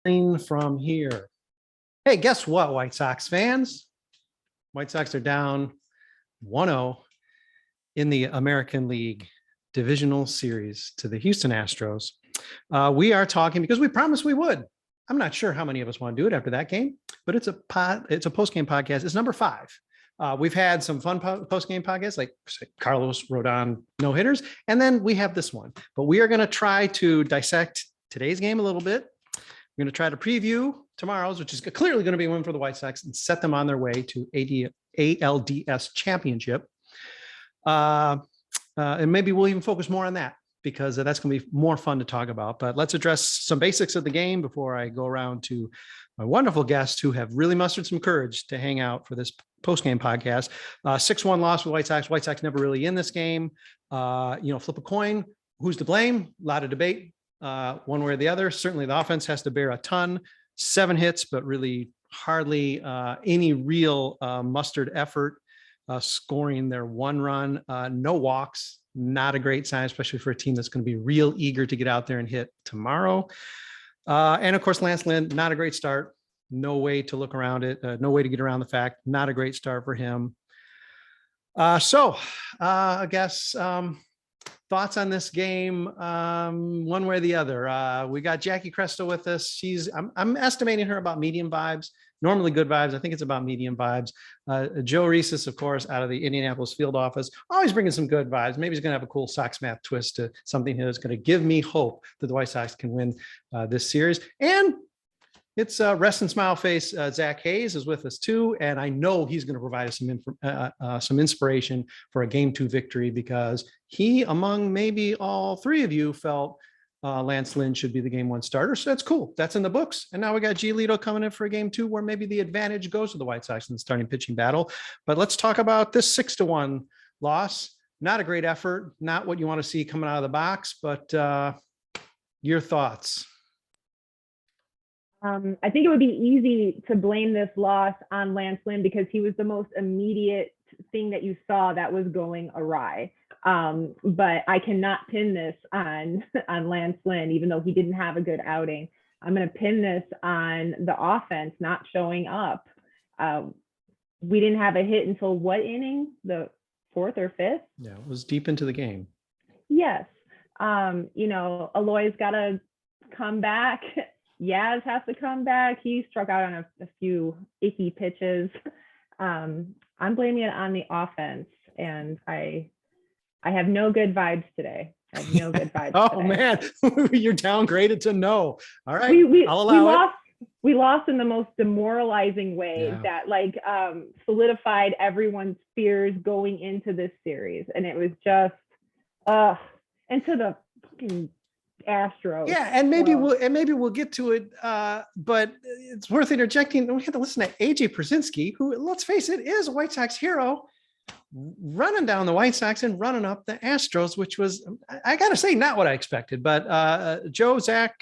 From here. Hey, guess what, White Sox fans? White Sox are down 1-0 in the American League Divisional Series to the Houston Astros. We are talking because we promised we would. I'm not sure how many of us want to do it after that game, but it's a post-game podcast. It's number 5. We've had some fun post-game podcasts, like Carlos Rodon no-hitters, and then we have this one. But we are going to try to dissect today's game a little bit. We're going to try to preview tomorrow's, which is clearly going to be a win for the White Sox, and set them on their way to ALDS championship. And maybe we'll even focus more on that because that's going to be more fun to talk about. But let's address some basics of the game before I go around to my wonderful guests who have really mustered some courage to hang out for this post-game podcast. 6-1 loss for the White Sox. White Sox never really in this game. Flip a coin. Who's to blame? A lot of debate. One way or the other. Certainly the offense has to bear a ton. 7 hits, but really hardly any real mustered effort scoring their 1 run. No walks, not a great sign, especially for a team that's going to be real eager to get out there and hit tomorrow. And of course, Lance Lynn, not a great start. No way to look around it. No way to get around the fact. Not a great start for him. I guess thoughts on this game, one way or the other. We got Jacki Krestel with us. I'm estimating her about medium vibes, normally good vibes. I think it's about medium vibes. Joe Resis, of course, out of the Indianapolis field office, always bringing some good vibes. Maybe he's going to have a cool Sox math twist to something that's going to give me hope that the White Sox can win this series. And it's rest and smile face. Zach Hayes is with us too, and I know he's going to provide us some inspiration for a Game 2 victory because he, among maybe all 3 of you, felt Lance Lynn should be the Game 1 starter. So that's cool. That's in the books. And now we got Giolito coming in for a Game 2 where maybe the advantage goes to the White Sox in the starting pitching battle. But let's talk about this 6-1 loss. Not a great effort. Not what you want to see coming out of the box. But your thoughts? I think it would be easy to blame this loss on Lance Lynn because he was the most immediate thing that you saw that was going awry. But I cannot pin this on Lance Lynn, even though he didn't have a good outing. I'm going to pin this on the offense not showing up. We didn't have a hit until what inning? The 4th or 5th? Yeah, it was deep into the game. Yes. Aloy's got to come back. Yaz has to come back. He struck out on a few icky pitches. I'm blaming it on the offense, and I have no good vibes today. I have no good vibes. Oh, today. Man, you're downgraded to no. All right, I'll allow it. We lost in the most demoralizing way that solidified everyone's fears going into this series, and it was just into the fucking Astros. Yeah, and maybe we'll get to it. But it's worth interjecting. We have to listen to AJ Przinsky, who, let's face it, is a White Sox hero, running down the White Sox and running up the Astros, which was, I got to say, not what I expected. But Joe, Zach,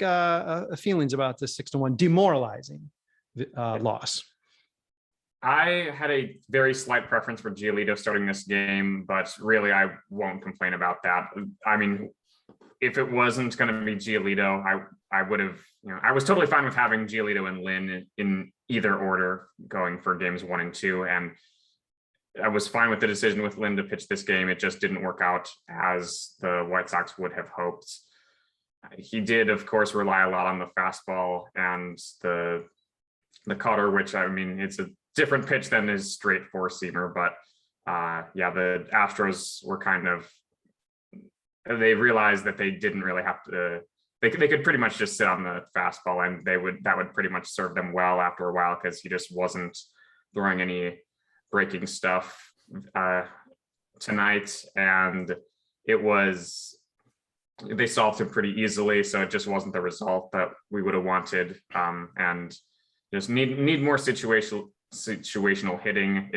feelings about this 6-1 demoralizing loss. I had a very slight preference for Giolito starting this game, but really I won't complain about that. I mean, if it wasn't going to be Giolito, I would have, I was totally fine with having Giolito and Lynn in either order going for games 1 and 2. And I was fine with the decision with Lynn to pitch this game. It just didn't work out as the White Sox would have hoped. He did, of course, rely a lot on the fastball and the cutter, which, I mean, it's a different pitch than his straight 4-seamer. But the Astros were they realized that they didn't really have to, they could pretty much just sit on the fastball, and that would pretty much serve them well after a while because he just wasn't throwing any breaking stuff tonight. And they solved him pretty easily. So it just wasn't the result that we would have wanted. And just need more situational hitting.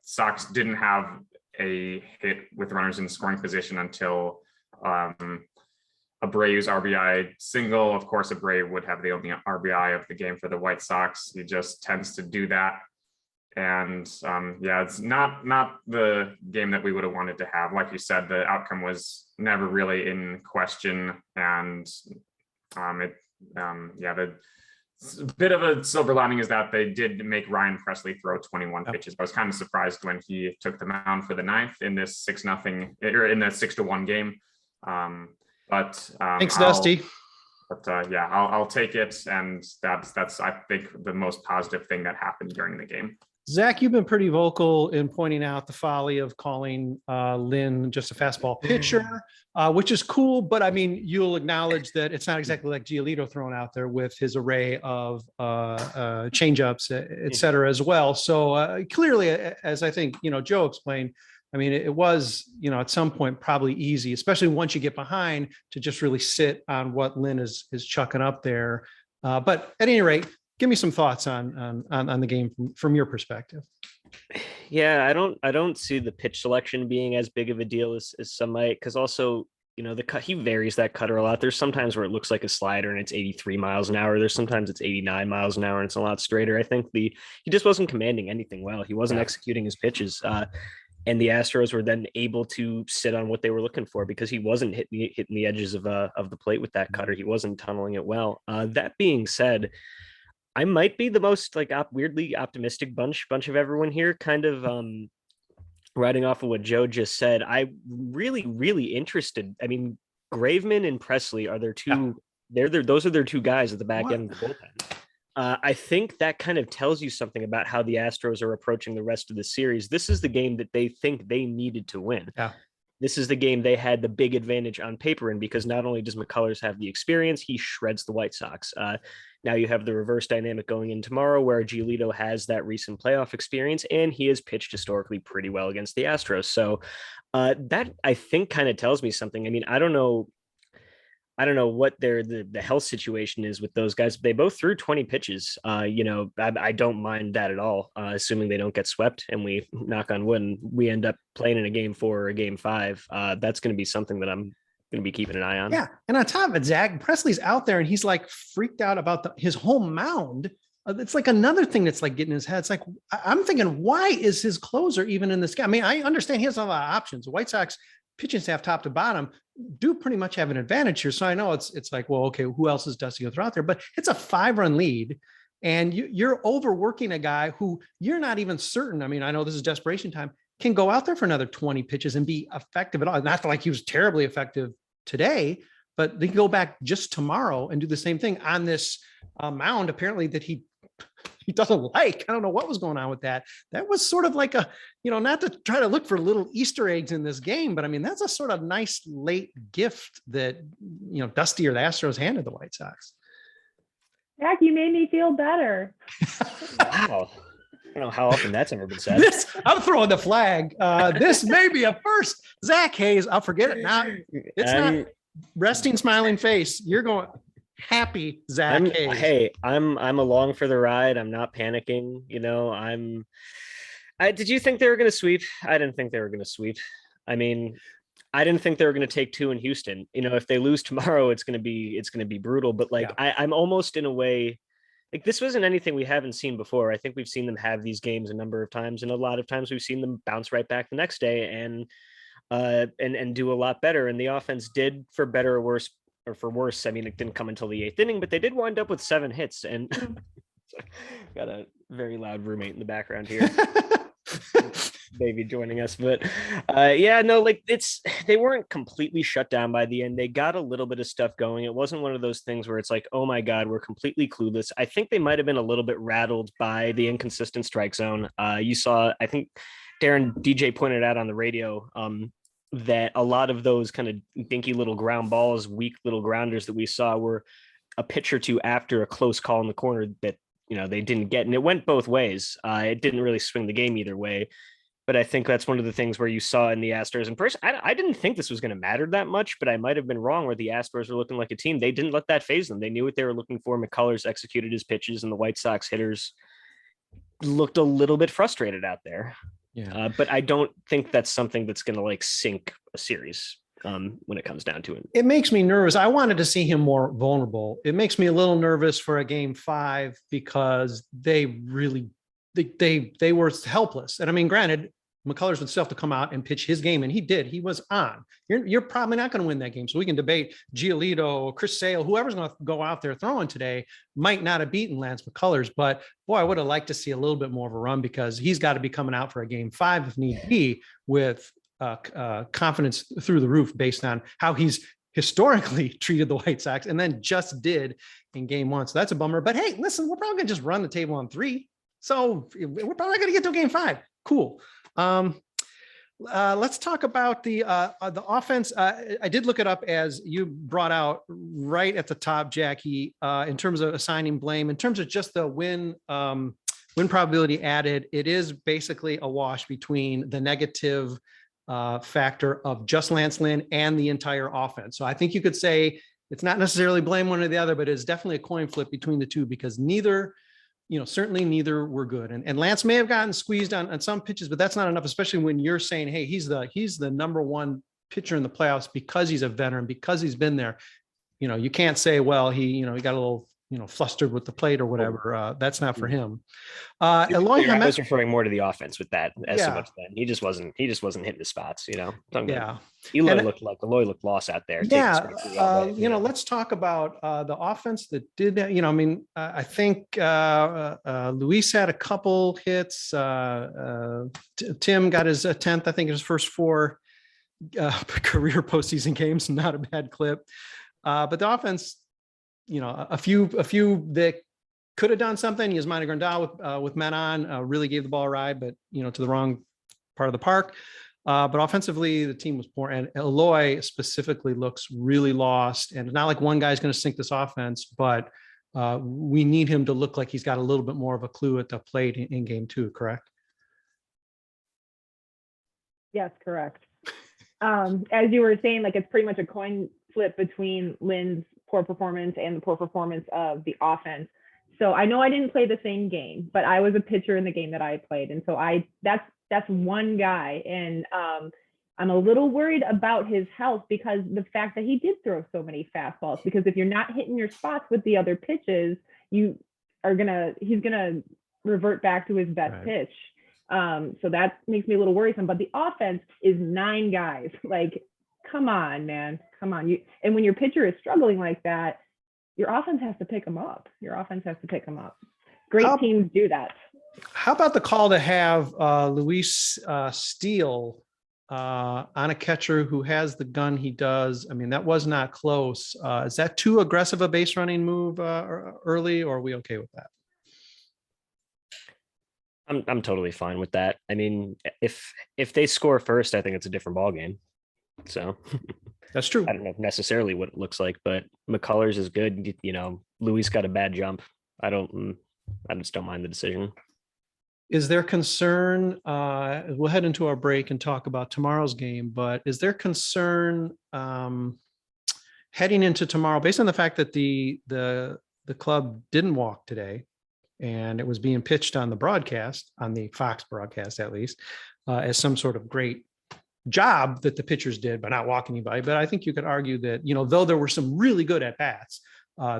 Sox didn't have a hit with runners in scoring position until Abreu's RBI single. Of course, Abreu would have the only RBI of the game for the White Sox. He just tends to do that. And it's not the game that we would have wanted to have. Like you said, the outcome was never really in question, and Yeah, the bit of a silver lining is that they did make Ryan Presley throw 21 pitches. I was kind of surprised when he took the mound for the ninth in this 6-0 or in the 6-1 game. Thanks, Dusty. Yeah, I'll take it, and that's I think the most positive thing that happened during the game. Zach, you've been pretty vocal in pointing out the folly of calling Lynn just a fastball pitcher, which is cool. But I mean, you'll acknowledge that it's not exactly like Giolito thrown out there with his array of changeups, et cetera, as well. So clearly, as I think, Joe explained, I mean, it was, at some point probably easy, especially once you get behind, to just really sit on what Lynn is chucking up there. But at any rate, give me some thoughts on the game from your perspective. Yeah, I don't see the pitch selection being as big of a deal as some might, because also, the cut, he varies that cutter a lot. There's sometimes where it looks like a slider and it's 83 miles an hour. There's sometimes it's 89 miles an hour and it's a lot straighter. I think he just wasn't commanding anything well. He wasn't executing his pitches. And the Astros were then able to sit on what they were looking for, because he wasn't hitting the edges of the plate with that cutter. He wasn't tunneling it well. That being said, I might be the most weirdly optimistic bunch of everyone here, kind of riding off of what Joe just said. I'm really, really interested. I mean, Graveman and Presley are their two. Those are their two guys at the back end of the bullpen. I think that kind of tells you something about how the Astros are approaching the rest of the series. This is the game that they think they needed to win. Yeah. This is the game they had the big advantage on paper in, because not only does McCullers have the experience, he shreds the White Sox. Now you have the reverse dynamic going in tomorrow, where Giolito has that recent playoff experience, and he has pitched historically pretty well against the Astros. So that, I think, kind of tells me something. I mean, I don't know what the health situation is with those guys. They both threw 20 pitches. I don't mind that at all, assuming they don't get swept and we, knock on wood, and we end up playing in a game 4 or a game 5. That's going to be something that I'm going to be keeping an eye on. Yeah. And on top of it, Zach, Presley's out there and he's like freaked out about his home mound. It's like another thing that's like getting in his head. It's like, I'm thinking, why is his closer even in this game? I mean, I understand he has a lot of options. The White Sox pitching staff top to bottom do pretty much have an advantage here. So I know it's like, well, okay, who else is Dusty going to throw out there? But it's a 5-run lead, and you're overworking a guy who you're not even certain. I mean, I know this is desperation time, can go out there for another 20 pitches and be effective at all. Not like he was terribly effective today, but they can go back just tomorrow and do the same thing on this mound, apparently, that he doesn't like. I don't know what was going on with that. That was sort of like a, not to try to look for little Easter eggs in this game, but I mean, that's a sort of nice late gift that, Dusty or the Astros handed the White Sox. Jack, you made me feel better. Wow. I don't know how often that's ever been said. I'm throwing the flag. This may be a first. Zach Hayes, I'll forget it now. It's not resting smiling face. You're going happy, Zach Hayes. Hey, I'm along for the ride. I'm not panicking. Did you think they were going to sweep? I didn't think they were going to sweep. I mean, I didn't think they were going to take 2 in Houston. If they lose tomorrow, it's going to be brutal. But I'm almost, in a way, like, this wasn't anything we haven't seen before. I think we've seen them have these games a number of times, and a lot of times we've seen them bounce right back the next day and do a lot better. And the offense did, for better or worse. Or for worse, I mean, it didn't come until the 8th inning, but they did wind up with 7 hits. And got a very loud roommate in the background here. Baby joining us. But they weren't completely shut down by the end. They got a little bit of stuff going. It wasn't one of those things where it's like, oh my God, we're completely clueless. I think they might have been a little bit rattled by the inconsistent strike zone. You saw, I think Darren DJ pointed out on the radio, that a lot of those kind of dinky little ground balls, weak little grounders that we saw were a pitch or two after a close call in the corner that, they didn't get. And it went both ways. It didn't really swing the game either way. But I think that's one of the things where you saw in the Astros. And first, I didn't think this was going to matter that much, but I might have been wrong, where the Astros were looking like a team. They didn't let that phase them. They knew what they were looking for. McCullers executed his pitches, and the White Sox hitters looked a little bit frustrated out there. Yeah. But I don't think that's something that's going to sink a series when it comes down to it. It makes me nervous. I wanted to see him more vulnerable. It makes me a little nervous for a game 5, because they really, they were helpless. And I mean, granted, McCullers would still have to come out and pitch his game, and he did. He was on. You're probably not going to win that game. So we can debate Giolito, Chris Sale, whoever's going to go out there throwing today might not have beaten Lance McCullers. But boy, I would have liked to see a little bit more of a run because he's got to be coming out for a game 5 if need be with confidence through the roof based on how he's historically treated the White Sox and then just did in game 1. So that's a bummer. But hey, listen, we're probably going to just run the table on 3. So we're probably going to get to game 5. Cool. Let's talk about the offense. I did look it up as you brought out right at the top, Jacki, in terms of assigning blame, in terms of just the win probability added. It is basically a wash between the negative factor of just Lance Lynn and the entire offense. So I think you could say it's not necessarily blame one or the other, but it's definitely a coin flip between the two because certainly neither were good. And Lance may have gotten squeezed on some pitches, but that's not enough, especially when you're saying, hey, he's the number one pitcher in the playoffs because he's a veteran, because he's been there. You can't say, well, he got a little, flustered with the plate or whatever. That's not for him. Eloy I was referring more to the offense with that as so much then. He just wasn't hitting the spots, Yeah. Eloy looked lost out there. Yeah. Let's talk about the offense that did that. I think Luis had a couple hits. Tim got his 10th, I think his first 4 career postseason games, not a bad clip. But the offense, a few that could have done something. Yasmani Grandal with men on really gave the ball a ride, but to the wrong part of the park. But offensively, the team was poor, and Eloy specifically looks really lost. And it's not like one guy's going to sink this offense, but we need him to look like he's got a little bit more of a clue at the plate in game 2. Correct? Yes, correct. As you were saying, it's pretty much a coin flip between Lynn's poor performance and the poor performance of the offense. So I know I didn't play the same game, but I was a pitcher in the game that I played. And so that's one guy. And I'm a little worried about his health because the fact that he did throw so many fastballs, because if you're not hitting your spots with the other pitches, he's gonna revert back to his best pitch. So that makes me a little worrisome, but the offense is 9 guys. Come on, man. Come on. And when your pitcher is struggling like that, your offense has to pick them up. Great teams do that. How about the call to have Luis Steele on a catcher who has the gun he does? I mean, that was not close. Is that too aggressive a base running move early, or are we okay with that? I'm totally fine with that. I mean, if they score first, I think it's a different ballgame. So that's true. I don't know necessarily what it looks like, but McCullers is good. Luis got a bad jump. I just don't mind the decision. Is there concern? We'll head into our break and talk about tomorrow's game, but is there concern heading into tomorrow based on the fact that the club didn't walk today and it was being pitched on the broadcast, on the Fox broadcast at least, as some sort of great job that the pitchers did by not walking anybody? But I think you could argue that, though there were some really good at bats,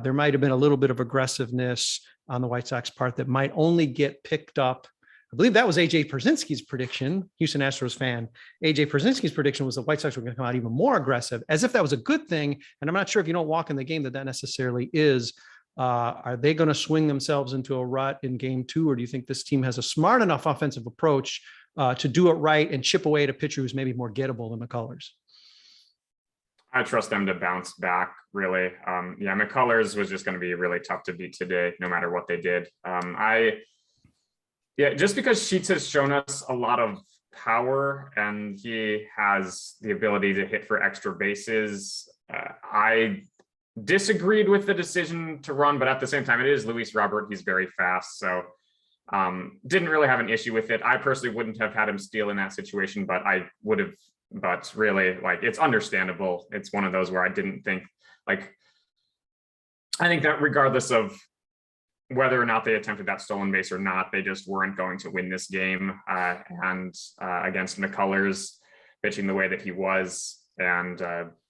there might have been a little bit of aggressiveness on the White Sox part that might only get picked up. I believe that was AJ Pierzynski's prediction, Houston Astros fan. AJ Pierzynski's prediction was the White Sox were going to come out even more aggressive, as if that was a good thing. And I'm not sure if you don't walk in the game that necessarily is. Are they going to swing themselves into a rut in game 2? Or do you think this team has a smart enough offensive approach to do it right and chip away at a pitcher who's maybe more gettable than McCullers? I trust them to bounce back, really. McCullers was just going to be really tough to beat today, no matter what they did. Just because Sheets has shown us a lot of power and he has the ability to hit for extra bases, I disagreed with the decision to run, but at the same time, it is Luis Robert. He's very fast, so didn't really have an issue with it. I personally wouldn't have had him steal in that situation, but I would have. But really, it's understandable. It's one of those where I didn't think, I think that regardless of whether or not they attempted that stolen base or not, they just weren't going to win this game. And against McCullers pitching the way that he was. And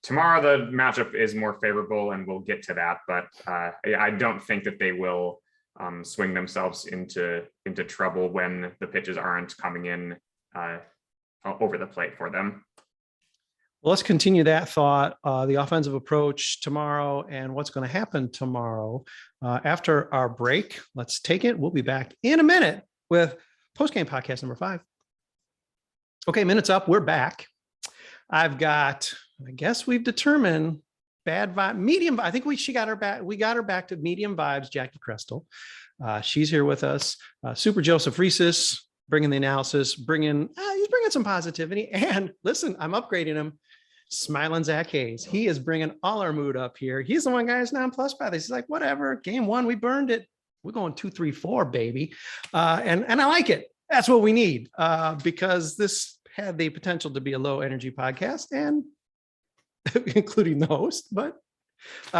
tomorrow the matchup is more favorable, and we'll get to that. But I don't think that they will swing themselves into trouble when the pitches aren't coming in over the plate for them. Well, let's continue that thought, the offensive approach tomorrow and what's going to happen tomorrow. After our break, let's take it. We'll be back in a minute with postgame podcast number 5. Okay, minutes up. We're back. I guess we've determined bad vibe, medium. I think we got her back. We got her back to medium vibes, Jacki Krestel. She's here with us. Super Joseph Resis, bringing the analysis, he's bringing some positivity. And listen, I'm upgrading him. Smiling Zach Hayes. He is bringing all our mood up here. He's the one guy who's nonplussed by this. He's like, whatever, game 1, we burned it. We're going 2, 3, 4, baby. And I like it. That's what we need, because this had the potential to be a low energy podcast, and including the host. But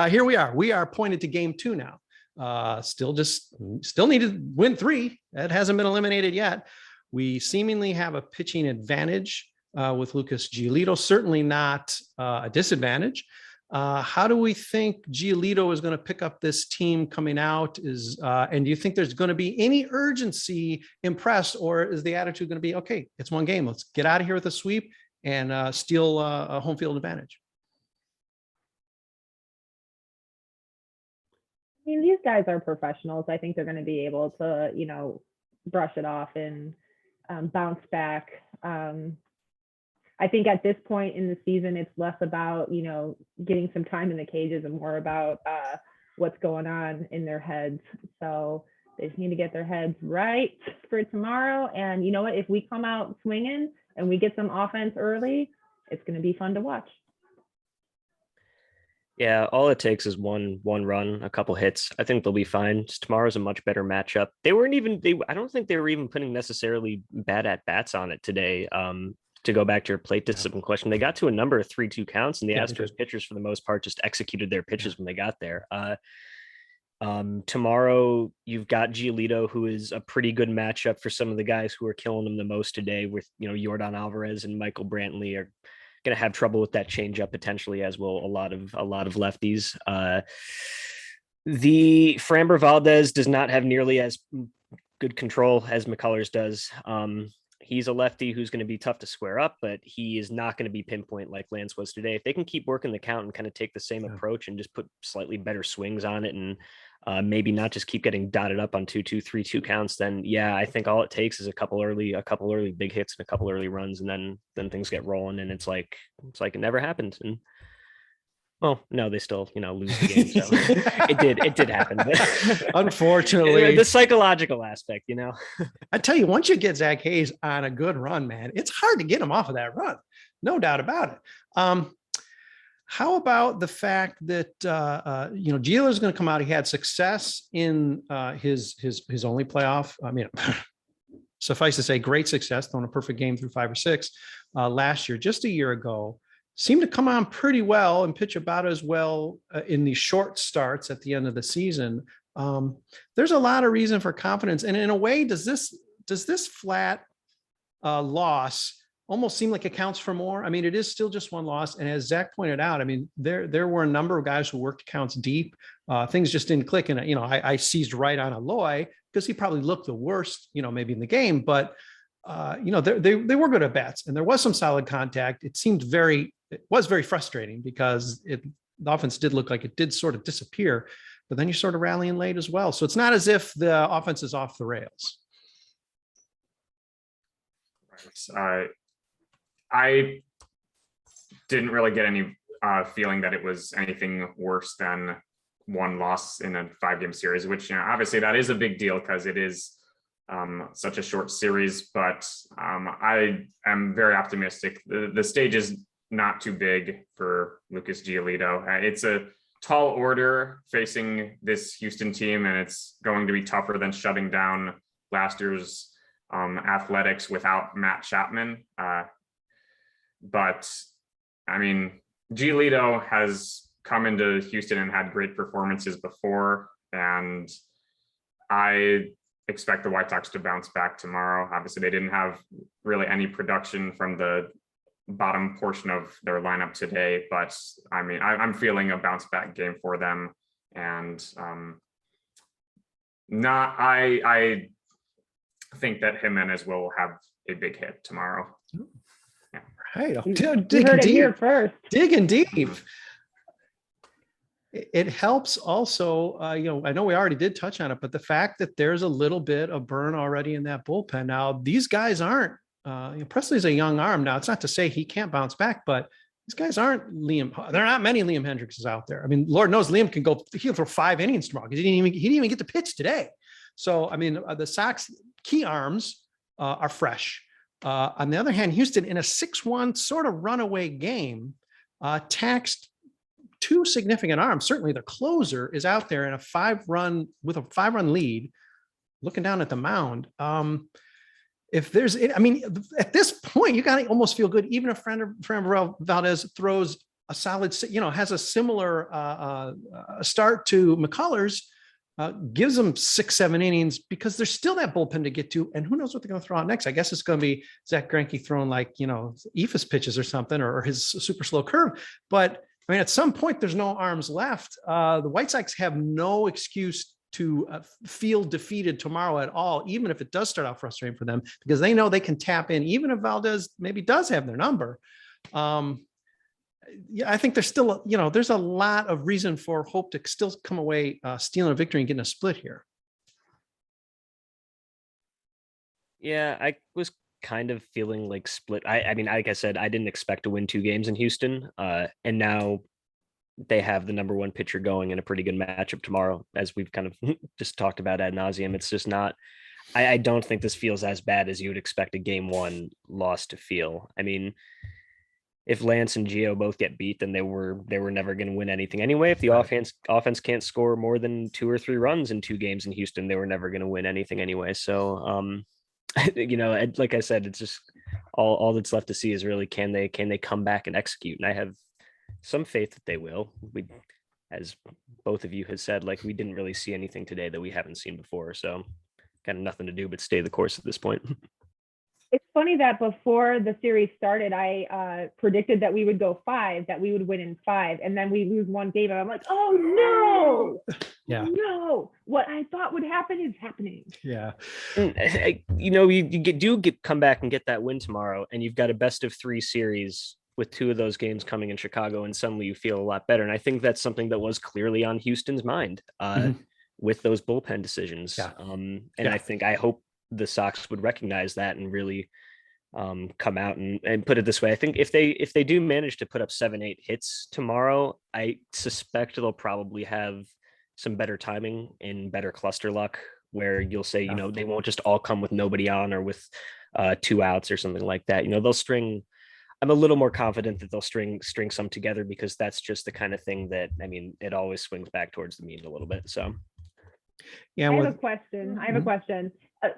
here we are. We are pointed to game 2 now. Still need to win 3. That hasn't been eliminated yet. We seemingly have a pitching advantage with Lucas Giolito, certainly not a disadvantage. How do we think Giolito is going to pick up this team coming out? And do you think there's going to be any urgency impressed, or is the attitude going to be, okay, it's one game, let's get out of here with a sweep and steal a home field advantage? I mean, these guys are professionals. I think they're going to be able to, brush it off and bounce back. I think at this point in the season, it's less about, getting some time in the cages and more about what's going on in their heads. So they just need to get their heads right for tomorrow. And you know what? If we come out swinging and we get some offense early, it's going to be fun to watch. Yeah, all it takes is one run, a couple hits. I think they'll be fine. Tomorrow's a much better matchup. I don't think they were even putting necessarily bad at bats on it today. To go back to your plate discipline question, they got to a number of 3-2 counts, and the Astros pitchers, for the most part, just executed their pitches when they got there. Tomorrow, you've got Giolito, who is a pretty good matchup for some of the guys who are killing them the most today. With Yordan Alvarez and Michael Brantley are going to have trouble with that changeup potentially, as will a lot of lefties. The Framber Valdez does not have nearly as good control as McCullers does. He's a lefty who's going to be tough to square up, but he is not going to be pinpoint like Lance was today. If they can keep working the count and kind of take the same approach and just put slightly better swings on it, and maybe not just keep getting dotted up on 2-2, 3-2 counts, then yeah, I think all it takes is a couple early big hits and a couple early runs, and then things get rolling, and it's like it never happened. And well, no, they still, lose the game. So it did happen. But unfortunately, the psychological aspect, I tell you, once you get Zach Hayes on a good run, man, it's hard to get him off of that run. No doubt about it. How about the fact that, Giolito is going to come out. He had success in his only playoff. I mean, suffice to say, great success, throwing a perfect game through 5 or 6 last year, just a year ago. Seemed to come on pretty well and pitch about as well in the short starts at the end of the season. There's a lot of reason for confidence. And in a way, does this flat loss almost seem like it counts for more? I mean, it is still just one loss. And as Zach pointed out, I mean, there were a number of guys who worked accounts deep. Things just didn't click. And, I seized right on Aloy because he probably looked the worst, maybe in the game. But, they were good at bats, and there was some solid contact. It was very frustrating because the offense did look like it did sort of disappear, but then you're sort of rallying late as well. So it's not as if the offense is off the rails. I didn't really get any feeling that it was anything worse than one loss in a 5-game series, which, obviously that is a big deal because it is such a short series, but I am very optimistic. The stage is not too big for Lucas Giolito. It's a tall order facing this Houston team, and it's going to be tougher than shutting down last year's Athletics without Matt Chapman. But I mean, Giolito has come into Houston and had great performances before, and I expect the White Sox to bounce back tomorrow. Obviously, they didn't have really any production from the bottom portion of their lineup today, but I mean, I'm feeling a bounce back game for them, and I think that Jimenez will have a big hit tomorrow. Hey, You digging heard it here deep, first. digging deep. It helps also, I know we already did touch on it, but the fact that there's a little bit of burn already in that bullpen. Now, these guys aren't, Presley's a young arm. Now, it's not to say he can't bounce back, but these guys aren't Liam. There are not many Liam Hendrickses out there. I mean, Lord knows Liam he'll throw 5 innings tomorrow because he didn't even get to pitch today. So, I mean, the Sox key arms are fresh. On the other hand, Houston in a 6-1 sort of runaway game taxed 2 significant arms. Certainly the closer is out there in a 5-run lead, looking down at the mound. If there's, I mean, at this point, you got to almost feel good. Even if Framber Valdez throws a solid, has a similar start to McCullers, gives them 6-7 innings because there's still that bullpen to get to. And who knows what they're going to throw out next? I guess it's going to be Zach Greinke throwing eephus pitches or something, or his super slow curve. But I mean, at some point, there's no arms left. The White Sox have no excuse to feel defeated tomorrow at all, even if it does start out frustrating for them, because they know they can tap in, even if Valdez maybe does have their number. I think there's still, there's a lot of reason for hope to still come away stealing a victory and getting a split here. Yeah, I was kind of feeling like split. I mean, like I said, I didn't expect to win 2 games in Houston. And now they have the number 1 pitcher going in a pretty good matchup tomorrow, as we've kind of just talked about ad nauseum. It's just not, I don't think this feels as bad as you would expect a game 1 loss to feel. I mean, if Lance and Gio both get beat, then they were never going to win anything anyway. If the offense can't score more than 2 or 3 runs in 2 games in Houston, they were never going to win anything anyway. So, like I said, it's just all that's left to see is really can they come back and execute. And I have some faith that they will. We, as both of you have said, like, we didn't really see anything today that we haven't seen before. So kind of nothing to do but stay the course at this point. It's funny that before the series started, I predicted that we would go 5, that we would win in 5, and then we lose 1 game, and I'm like, oh no, yeah, no, what I thought would happen is happening. Yeah, you come back and get that win tomorrow, and you've got a best of 3 series with 2 of those games coming in Chicago, and suddenly you feel a lot better. And I think that's something that was clearly on Houston's mind with those bullpen decisions. Yeah. I hope the Sox would recognize that and really come out and put it this way. I think if they do manage to put up 7-8 hits tomorrow, I suspect they'll probably have some better timing and better cluster luck, where you'll say, they won't just all come with nobody on or with 2 outs or something like that. They'll string. I'm a little more confident that they'll string some together, because that's just the kind of thing that, I mean, it always swings back towards the mean a little bit. So, yeah. I have a question.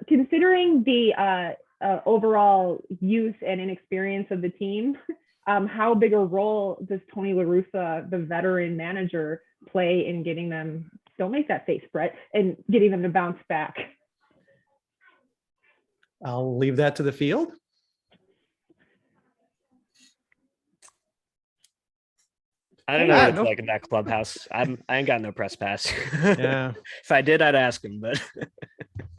Considering the overall youth and inexperience of the team, how big a role does Tony La Russa, the veteran manager, play in getting them, don't make that face, Brett, and getting them to bounce back? I'll leave that to the field. I don't know what it's like in that clubhouse. I ain't got no press pass. Yeah. If I did, I'd ask him, but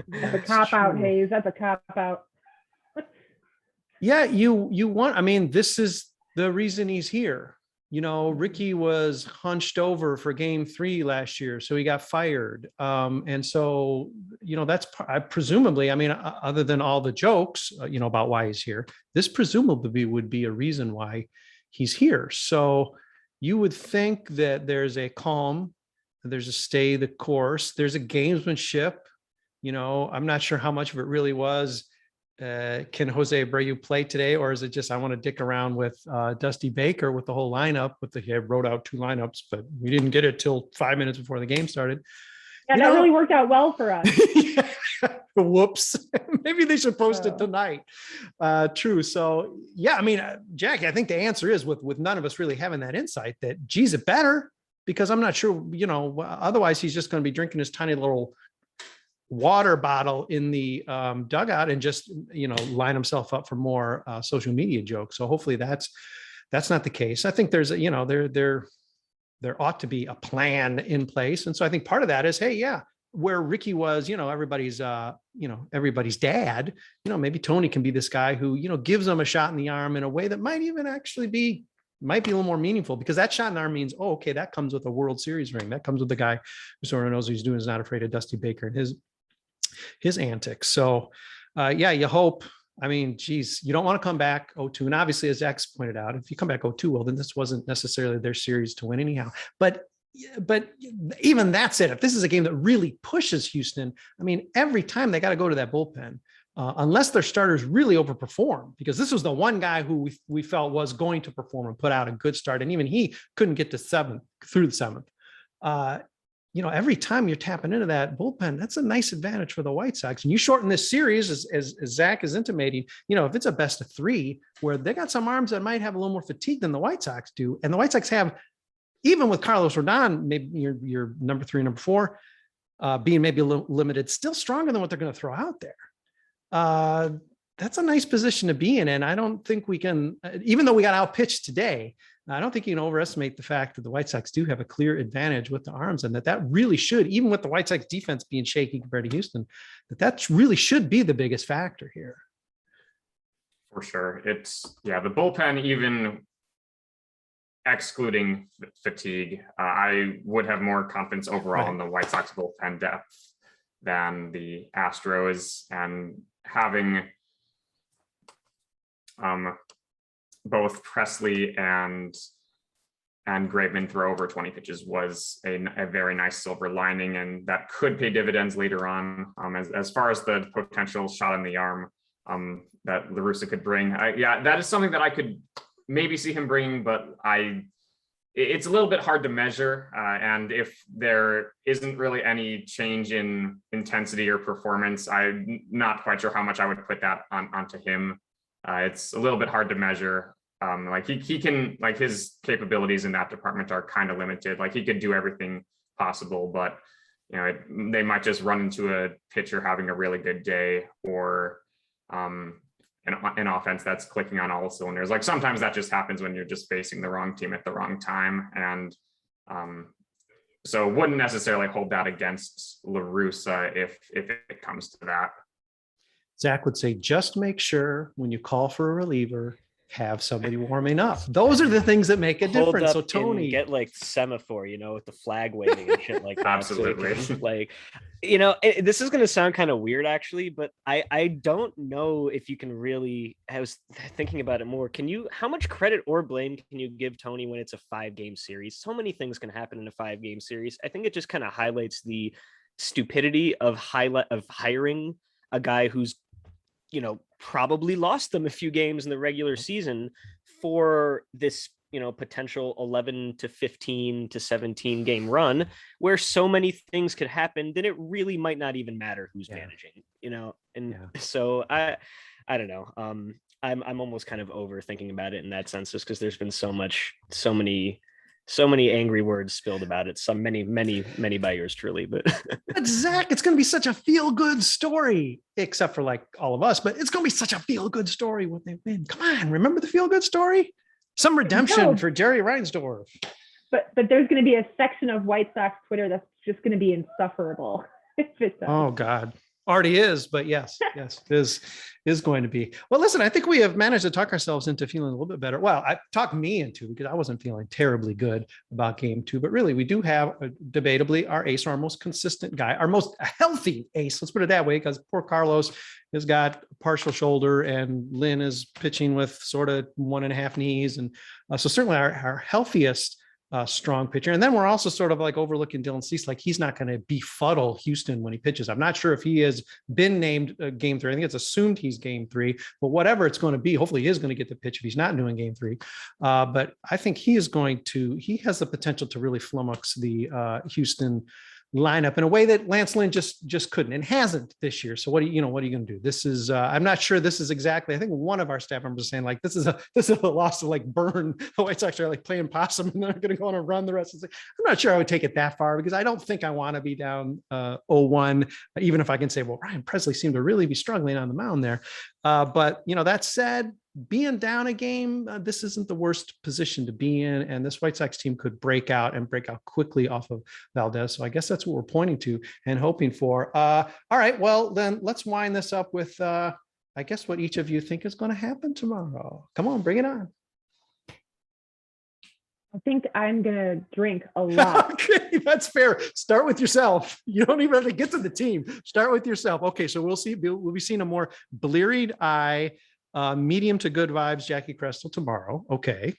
That's a cop out, Hayes. That's a cop out. Yeah, you want, I mean, this is the reason he's here. Ricky was hunched over for game 3 last year, so he got fired. And so, that's presumably, I mean, other than all the jokes, about why he's here, this presumably would be a reason why he's here. So you would think that there's a calm, there's a stay the course, there's a gamesmanship. I'm not sure how much of it really was, can Jose Abreu play today, or is it just, I want to dick around with Dusty Baker with the whole lineup, he wrote out 2 lineups, but we didn't get it till 5 minutes before the game started. Yeah, that really worked out well for us. Yeah. Whoops. Maybe they should post it tonight. True. So, yeah, I mean, Jacki, I think the answer is with none of us really having that insight that, geez, it better, because I'm not sure, otherwise he's just going to be drinking his tiny little water bottle in the dugout and just, line himself up for more social media jokes. So hopefully that's not the case. I think there's, there ought to be a plan in place. And so I think part of that is, hey, yeah, where Ricky was, everybody's dad, maybe Tony can be this guy who, gives them a shot in the arm in a way that might even actually might be a little more meaningful, because that shot in the arm means, oh, okay, that comes with a World Series ring. That comes with the guy who sort of knows what he's doing, is not afraid of Dusty Baker and his antics. So you hope. I mean, geez, you don't want to come back 0-2. And obviously, as X pointed out, if you come back 0-2, well, then this wasn't necessarily their series to win anyhow. But even that's it. If this is a game that really pushes Houston, I mean, every time they got to go to that bullpen, unless their starters really overperform, because this was the one guy who we felt was going to perform and put out a good start. And even he couldn't get to through the seventh. Every time you're tapping into that bullpen, that's a nice advantage for the White Sox. And you shorten this series, as Zach is intimating, if it's a best of 3, where they got some arms that might have a little more fatigue than the White Sox do. And the White Sox have, even with Carlos Rodon, maybe your number 3, number 4, being maybe a little limited, still stronger than what they're going to throw out there. That's a nice position to be in. And I don't think we can, even though we got outpitched today, I don't think you can overestimate the fact that the White Sox do have a clear advantage with the arms, and that really should, even with the White Sox defense being shaky compared to Houston, that really should be the biggest factor here. For sure. The bullpen, even excluding fatigue, I would have more confidence overall in the White Sox bullpen depth than the Astros, and having both Presley and Graveman throw over 20 pitches was a very nice silver lining, and that could pay dividends later on. As far as the potential shot in the arm that La Russa could bring, that is something that I could maybe see him bringing, but it's a little bit hard to measure. And if there isn't really any change in intensity or performance, I'm not quite sure how much I would put that onto him. It's a little bit hard to measure. He can, his capabilities in that department are kind of limited. He could do everything possible, but they might just run into a pitcher having a really good day, or an offense that's clicking on all cylinders. Sometimes that just happens when you're just facing the wrong team at the wrong time. And so wouldn't necessarily hold that against La Russa if it comes to that. Zach would say, just make sure when you call for a reliever, have somebody warming up. Those are the things that make a difference. So Tony, get semaphore, with the flag waving and shit like that. Absolutely. So this is going to sound kind of weird actually, but I don't know if you can really, I was thinking about it more. How much credit or blame can you give Tony when it's a 5-game series? So many things can happen in a 5-game series. I think it just kind of highlights the stupidity of hiring a guy who's, probably lost them a few games in the regular season for this, potential 11 to 15 to 17 game run, where so many things could happen that it really might not even matter who's managing, So I don't know. I'm almost kind of over thinking about it in that sense, just because there's been so many angry words spilled about it. Many by yours truly, but Zach, it's going to be such a feel-good story, except for all of us, but it's going to be such a feel-good story when they win. Come on, remember the feel-good story? Some redemption for Jerry Reinsdorf. But there's going to be a section of White Sox Twitter that's just going to be insufferable. Oh God. Already is, but yes, is going to be. Well, listen, I think we have managed to talk ourselves into feeling a little bit better. Well, I talked me into, because I wasn't feeling terribly good about game 2, but really we do have debatably our ace, our most consistent guy, our most healthy ace. Let's put it that way, because poor Carlos has got a partial shoulder and Lynn is pitching with sort of 1.5 knees. And so certainly our healthiest strong pitcher. And then we're also sort of overlooking Dylan Cease, he's not going to befuddle Houston when he pitches. I'm not sure if he has been named game 3. I think it's assumed he's game 3, but whatever it's going to be, hopefully he is going to get the pitch if he's not doing game 3. But I think he has the potential to really flummox the Houston lineup in a way that Lance Lynn just couldn't and hasn't this year. So what are you going to do? This is I'm not sure this is exactly. I think one of our staff members was saying this is a loss to burn. The White Sox are playing possum and they're going to go on a run the rest of the season. I'm not sure I would take it that far, because I don't think I want to be down 0-1, even if I can say, well, Ryan Presley seemed to really be struggling on the mound there. But that said, being down a game, this isn't the worst position to be in. And this White Sox team could break out quickly off of Valdez. So I guess that's what we're pointing to and hoping for. All right, well, then let's wind this up with, I guess, what each of you think is going to happen tomorrow. Come on, bring it on. I think I'm going to drink a lot. Okay, that's fair. Start with yourself. You don't even have to get to the team. Start with yourself. Okay, so we'll be seeing a more bleary eye, medium to good vibes Jacki Krestel tomorrow. Okay.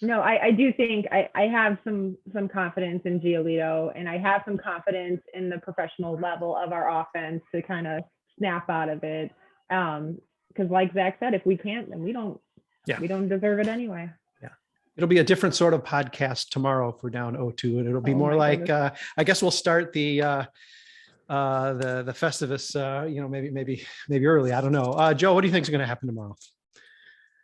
No, I do think I have some confidence in Giolito, and I have some confidence in the professional level of our offense to kind of snap out of it. Because like Zach said, if we can't, then we don't deserve it anyway. It'll be a different sort of podcast tomorrow if we're down 0-2, and it'll be more like, I guess we'll start the Festivus, maybe early. I don't know. Joe, what do you think is going to happen tomorrow?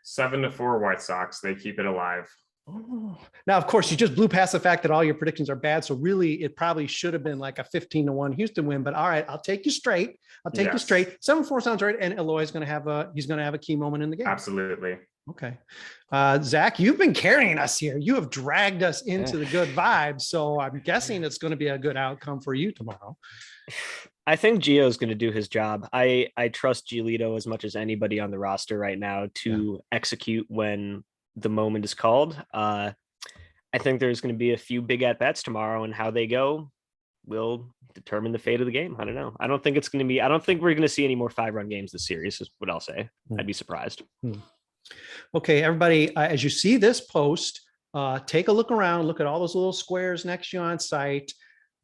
7-4 White Sox. They keep it alive. Oh. Now, of course, you just blew past the fact that all your predictions are bad. So really, it probably should have been like a 15-1 Houston win. But all right, I'll take you straight. 7-4 sounds right. And Eloy is going to have a key moment in the game. Absolutely. Okay. Zach, you've been carrying us here. You have dragged us into the good vibes. So I'm guessing it's going to be a good outcome for you tomorrow. I think Gio is going to do his job. I trust Giolito as much as anybody on the roster right now to execute when the moment is called. I think there's going to be a few big at-bats tomorrow, and how they go will determine the fate of the game. I don't know. I don't think we're going to see any more 5-run games this series is what I'll say. I'd be surprised. Okay, everybody, as you see this post, take a look around, look at all those little squares next to you on site,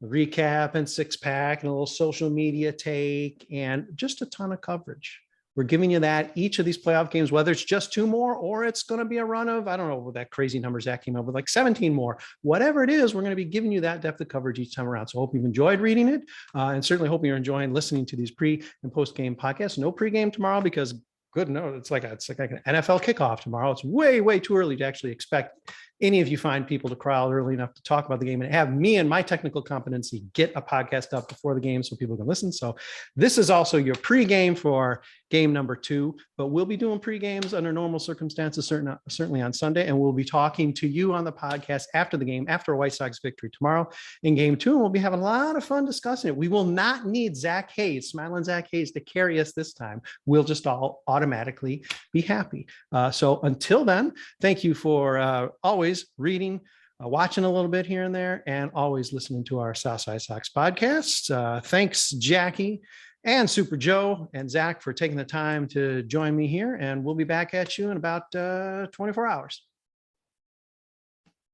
recap and 6-pack and a little social media take, and just a ton of coverage. We're giving you that each of these playoff games, whether it's just 2 more or it's going to be a run of, I don't know what that crazy number Zach came up with, like 17 more, whatever it is, we're going to be giving you that depth of coverage each time around. So I hope you've enjoyed reading it, and certainly hope you're enjoying listening to these pre and post game podcasts. No pregame tomorrow because it's like an NFL kickoff tomorrow. It's way too early to actually expect any of you find people to crowd early enough to talk about the game and have me and my technical competency get a podcast up before the game so people can listen. So this is also your pregame for game number 2, but we'll be doing pre-games under normal circumstances, certainly on Sunday. And we'll be talking to you on the podcast after the game, after a White Sox victory tomorrow in game 2. And we'll be having a lot of fun discussing it. We will not need Zach Hayes, smiling Zach Hayes, to carry us this time. We'll just all automatically be happy. So until then, thank you for always reading, watching a little bit here and there, and always listening to our Southside Sox podcast. Thanks, Jacki and Super Joe and Zach, for taking the time to join me here. And we'll be back at you in about 24 hours.